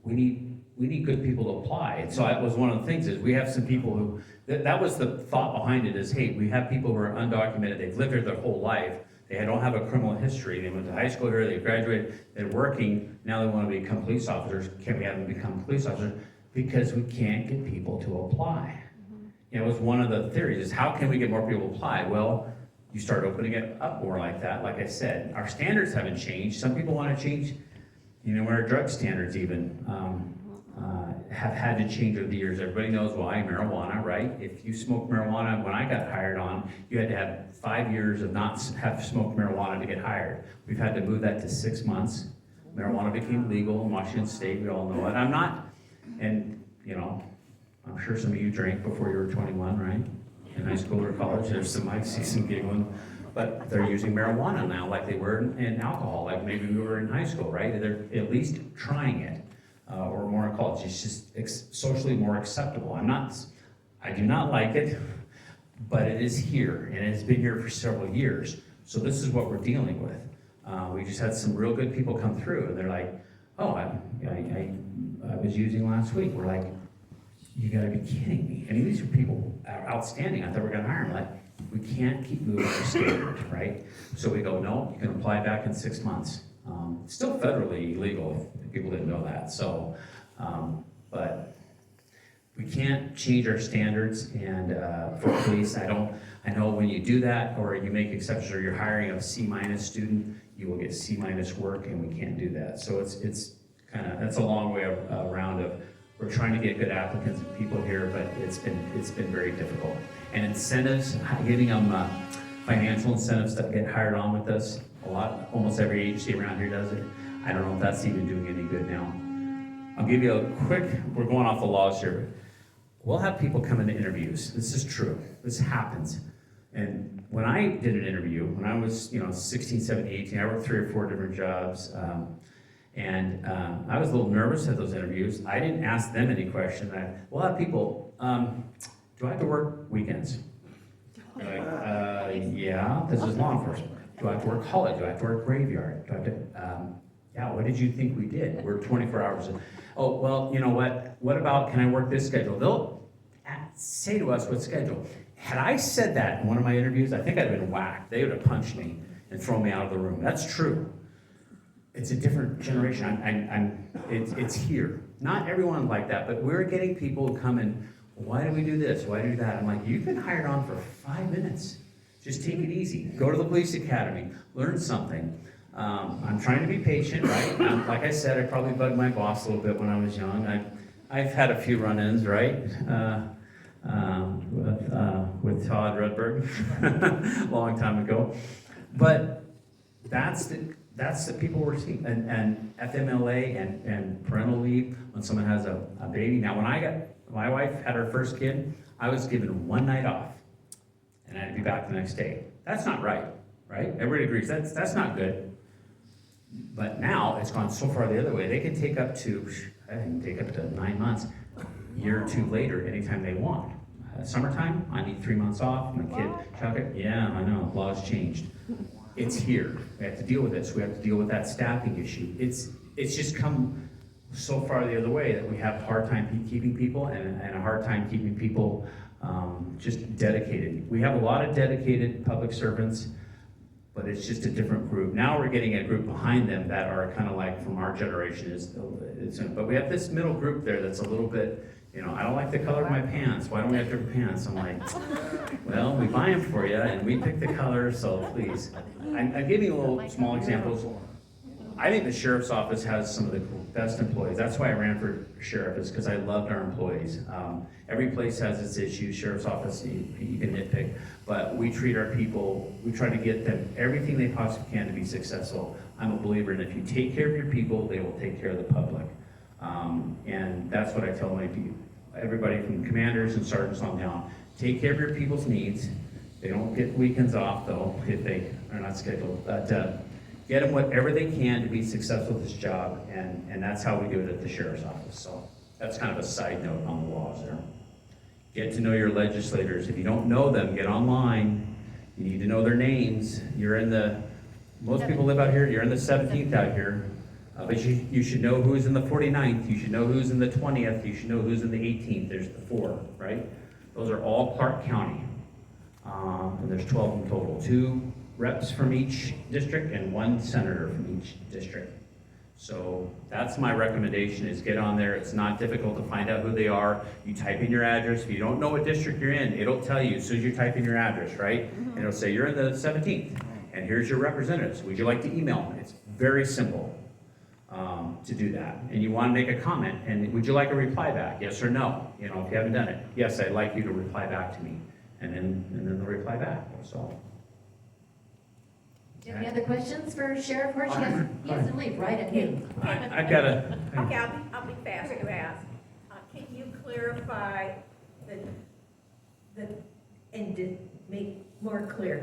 we need good people to apply. And so that was one of the things, is we have some people who, that was the thought behind it, is, hey, we have people who are undocumented, they've lived here their whole life, they don't have a criminal history, they went to high school here, they graduated, they're working, now they want to become police officers. Can we have them become police officers? Because we can't get people to apply. It was one of the theories, is how can we get more people to apply? Well, you start opening it up more like that. Like I said, our standards haven't changed. Some people want to change, our drug standards even have had to change over the years. Everybody knows why, marijuana, right? If you smoke marijuana, when I got hired on, you had to have 5 years of not have smoked marijuana to get hired. We've had to move that to 6 months. Marijuana became legal in Washington State, we all know it. I'm sure some of you drank before you were 21, right? In high school or college, I see some giggling. But they're using marijuana now like they were in alcohol, like maybe we were in high school, right? They're at least trying it. Or more in college, it's just socially more acceptable. I do not like it, but it is here, and it's been here for several years. So this is what we're dealing with. We just had some real good people come through, and they're like, oh, I was using last week. We're like, you gotta be kidding me. I mean, these are people outstanding. I thought we were gonna hire them. Like, we can't keep moving the standard, right? So we go, no, you can apply back in 6 months. It's still federally illegal, if people didn't know that. So, but we can't change our standards, and for police, I know when you do that, or you make exceptions, or you're hiring a C- student, you will get C- work, and we can't do that. So it's that's a long way around of, we're trying to get good applicants and people here, but it's been very difficult. And incentives, giving them financial incentives to get hired on with us. Almost every agency around here does it. I don't know if that's even doing any good now. I'll give you a quick, we're going off the laws here. We'll have people come into interviews. This is true. This happens. And when I did an interview, when I was, 16, 17, 18, I worked 3 or 4 different jobs. I was a little nervous at those interviews. I didn't ask them any questions. A lot of people, do I have to work weekends? They're like, yeah, this is law enforcement. Do I have to work holiday? Do I have to work graveyard? Do I have to, yeah, what did you think we did? We're 24 hours. Oh, well, you know what? What about, can I work this schedule? They'll say to us what schedule. Had I said that in one of my interviews, I think I'd have been whacked. They would have punched me and thrown me out of the room. That's true. It's a different generation. It's here. Not everyone like that, but we're getting people who come in, why do we do this? Why do we do that? I'm like, you've been hired on for 5 minutes. Just take it easy. Go to the police academy. Learn something. I'm trying to be patient, right? Like I said, I probably bugged my boss a little bit when I was young. I've had a few run-ins, right? With Todd Rudberg, a long time ago. But that's the people we're seeing. And FMLA and parental leave when someone has a baby. Now, when my wife had her first kid, I was given 1 night off. And I had to be back the next day. That's not right? Everybody agrees that's not good. But now it's gone so far the other way. They can take up to, 9 months, a year or 2 later, anytime they want. Summertime, I need 3 months off. My kid, childcare, yeah, I know, laws changed. It's here. We have to deal with this. We have to deal with that staffing issue. It's just come so far the other way that we have a hard time keeping people and a hard time keeping people just dedicated. We have a lot of dedicated public servants, but it's just a different group. Now we're getting a group behind them that are kind of like from our generation. But we have this middle group there that's a little bit, I don't like the color of my pants. Why don't we have different pants? I'm like, well, we buy them for you and we pick the color, so please. I'm giving you little small examples. I think the sheriff's office has some of the best employees. That's why I ran for sheriff, is because I loved our employees. Every place has its issues. Sheriff's office, you can nitpick, but we treat our people, we try to get them everything they possibly can to be successful. I'm a believer in if you take care of your people, they will take care of the public. And that's what I tell my people, everybody from commanders and sergeants on down. Take care of your people's needs. They don't get weekends off though, if they are not scheduled. But get them whatever they can to be successful with this job, and that's how we do it at the sheriff's office. So that's kind of a side note on the laws there. Get to know your legislators. If you don't know them, get online. You need to know their names. Most people live out here, you're in the 17th out here. But you should know who's in the 49th, you should know who's in the 20th, you should know who's in the 18th, there's the 4, right? Those are all Clark County. And there's 12 in total. 2 reps from each district and 1 senator from each district. So that's my recommendation, is get on there. It's not difficult to find out who they are. You type in your address. If you don't know what district you're in, it'll tell you as soon as you type in your address, right? And it'll say you're in the 17th, and here's your representatives. Would you like to email them? It's very simple to do that. And you want to make a comment, and would you like a reply back? Yes or no? If you haven't done it. Yes, I'd like you to reply back to me. And then they'll reply back. So. Do you have any other questions for Sheriff Horch? He has to leave right at noon. I've got a. Okay, I'll be fast to ask. Can you clarify and to make more clear,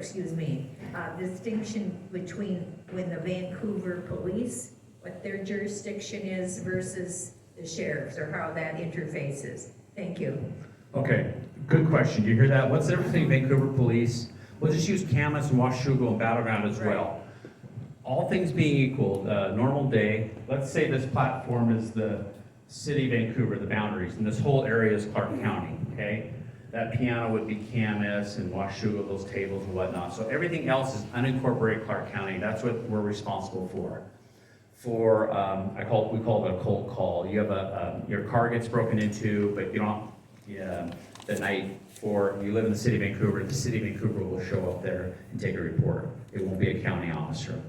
distinction between when the Vancouver police, what their jurisdiction is versus the sheriffs, or how that interfaces? Thank you. Okay, good question. Do you hear that? What's the difference between Vancouver police? We'll just use Camas and Washougal and Battleground as well. All things being equal, normal day, let's say this platform is the city of Vancouver, the boundaries, and this whole area is Clark County, okay? That piano would be Camas and Washougal, those tables and whatnot. So everything else is unincorporated Clark County. That's what we're responsible for. We call it a cold call. You have your car gets broken into, but you don't, the night you live in the city of Vancouver, the city of Vancouver will show up there and take a report. It won't be a county officer.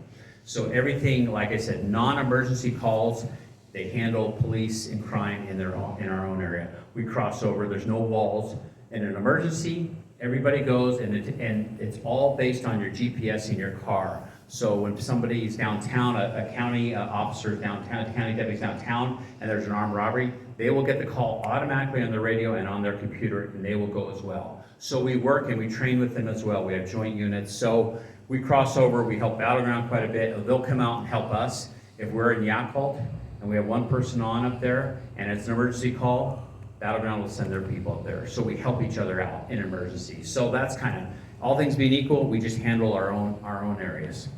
So everything, like I said, non-emergency calls, they handle police and crime in our own area. We cross over, there's no walls. In an emergency, everybody goes, and it's all based on your GPS in your car. So when somebody's downtown, a county officer is downtown, a county deputy's downtown, and there's an armed robbery, they will get the call automatically on the radio and on their computer, and they will go as well. So we work and we train with them as well. We have joint units. So we cross over, we help Battleground quite a bit. They'll come out and help us. If we're in Yakult and we have one person on up there and it's an emergency call, Battleground will send their people up there. So we help each other out in emergencies. So that's kind of, all things being equal, we just handle our own areas.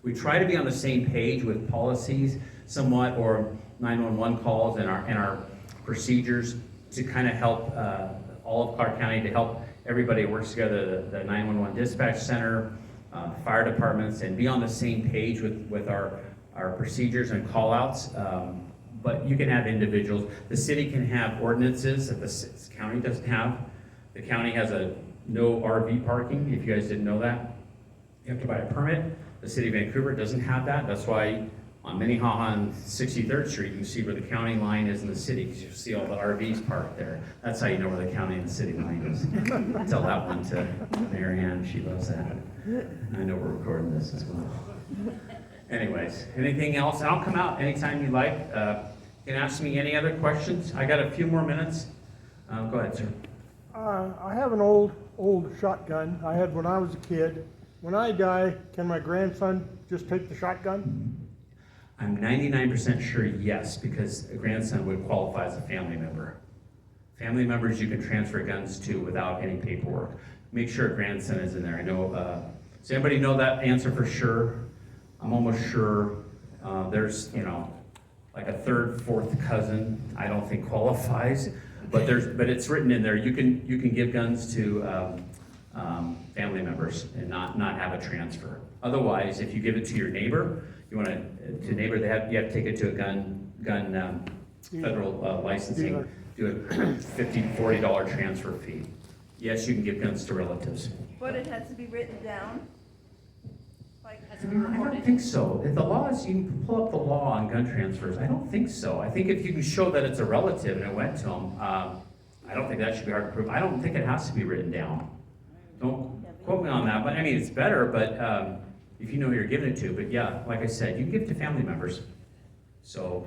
We try to be on the same page with policies somewhat, or 911 calls and our procedures to kind of help all of Clark County, to help everybody that works together, the 911 dispatch center, fire departments, and be on the same page with our procedures and call outs. But you can have individuals. The city can have ordinances that the county doesn't have. The county has a no RV parking, if you guys didn't know that. You have to buy a permit. The city of Vancouver doesn't have that. That's why on Minnehaha and 63rd Street, you can see where the county line is in the city, because you see all the RVs parked there. That's how you know where the county and the city line is. Tell that one to Mary Ann, she loves that. I know we're recording this as well. Anyways, anything else? I'll come out anytime you like. You can ask me any other questions. I got a few more minutes. Go ahead, sir. I have an old shotgun I had when I was a kid. When I die, can my grandson just take the shotgun? I'm 99% sure yes, because a grandson would qualify as a family member. Family members you can transfer guns to without any paperwork. Make sure a grandson is in there. I know, does anybody know that answer for sure? I'm almost sure there's, like a third, fourth cousin, I don't think qualifies, but it's written in there. You can give guns to family members and not have a transfer. Otherwise, if you give it to your neighbor, you have to take it to a gun federal licensing, do a $50, $40 transfer fee. Yes, you can give guns to relatives. But it has to be written down? Has to be I recorded. don't think so. If the law is, you can pull up the law on gun transfers. I don't think so. I think if you can show that it's a relative and it went to them, I don't think that should be hard to prove. I don't think it has to be written down. Don't quote me on that, but I mean, it's better, but if you know who you're giving it to. But yeah, like I said, you can give it to family members. So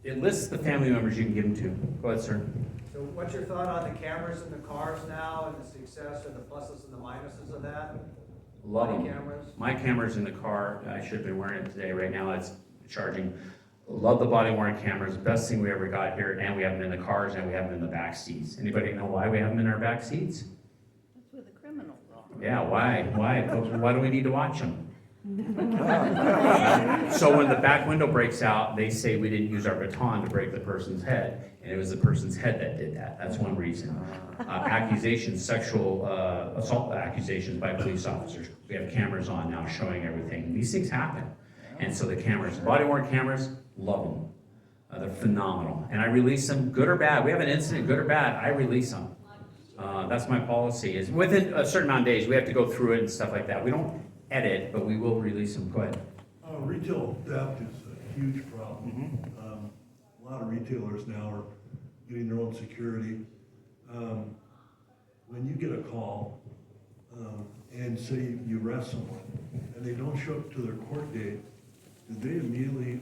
it lists the family members you can give them to. Go ahead, sir. So what's your thought on the cameras in the cars now and the success and the pluses and the minuses of that? Love Body them. cameras? My camera's in the car. I should have been wearing it today. Right now it's charging. Love the body worn cameras. Best thing we ever got here. And we have them in the cars and we have them in the back seats. Anybody know why we have them in our back seats? That's where the criminals are. Yeah, why? Why do we need to watch them? So when the back window breaks out, they say we didn't use our baton to break the person's head, and it was the person's head that did that. That's one reason. Accusations, sexual assault accusations by police officers. We have cameras on now showing everything. These things happen. And so the cameras, body-worn cameras, love them. They're phenomenal. And I release them, good or bad. We have an incident, good or bad, I release them. That's my policy. Is within a certain amount of days, we have to go through it and stuff like that. We don't edit, but we will release them. Go ahead. Retail theft is a huge problem. A lot of retailers now are getting their own security. When you get a call and say you arrest someone and they don't show up to their court date, are they immediately,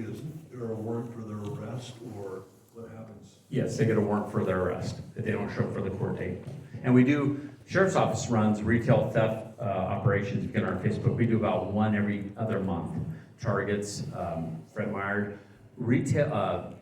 is there a warrant for their arrest, or what happens? Yes, they get a warrant for their arrest if they don't show up for the court date. And we do, Sheriff's Office runs retail theft operations. If you get on our Facebook, we do about one every other month. Targets, Fred Meyer. Retail,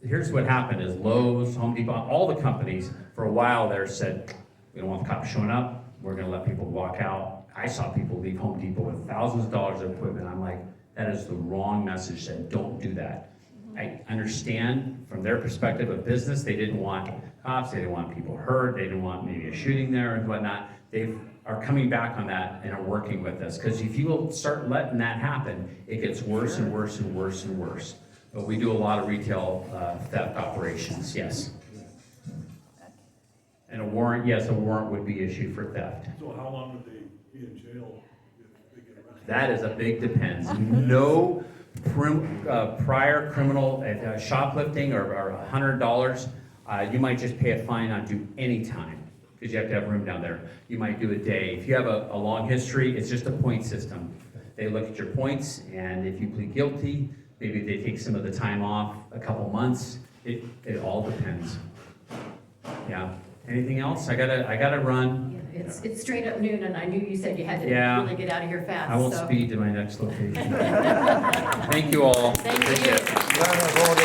here's what happened is Lowe's, Home Depot, all the companies for a while there said, we don't want the cops showing up. We're gonna let people walk out. I saw people leave Home Depot with thousands of dollars of equipment. I'm like, that is the wrong message. Said, don't do that. I understand from their perspective of business, they didn't want cops, they didn't want people hurt, they didn't want maybe a shooting there and whatnot. They are coming back on that and are working with us. Because if you will start letting that happen, it gets worse and worse and worse and worse. But we do a lot of retail theft operations, yes. And a warrant, yes, a warrant would be issued for theft. So how long would they be in jail if they get arrested? That is a big depends. No prior criminal shoplifting or $100, you might just pay a fine on due any time because you have to have room down there. You might do a day. If you have a long history, it's just a point system. They look at your points, and if you plead guilty, maybe they take some of the time off, a couple months. It all depends. Yeah. Anything else? I gotta run. Yeah, it's straight up noon, and I knew you said you had to Yeah. really get out of here fast, I will so. speed to my next location. Thank you all. Thank Appreciate you. it.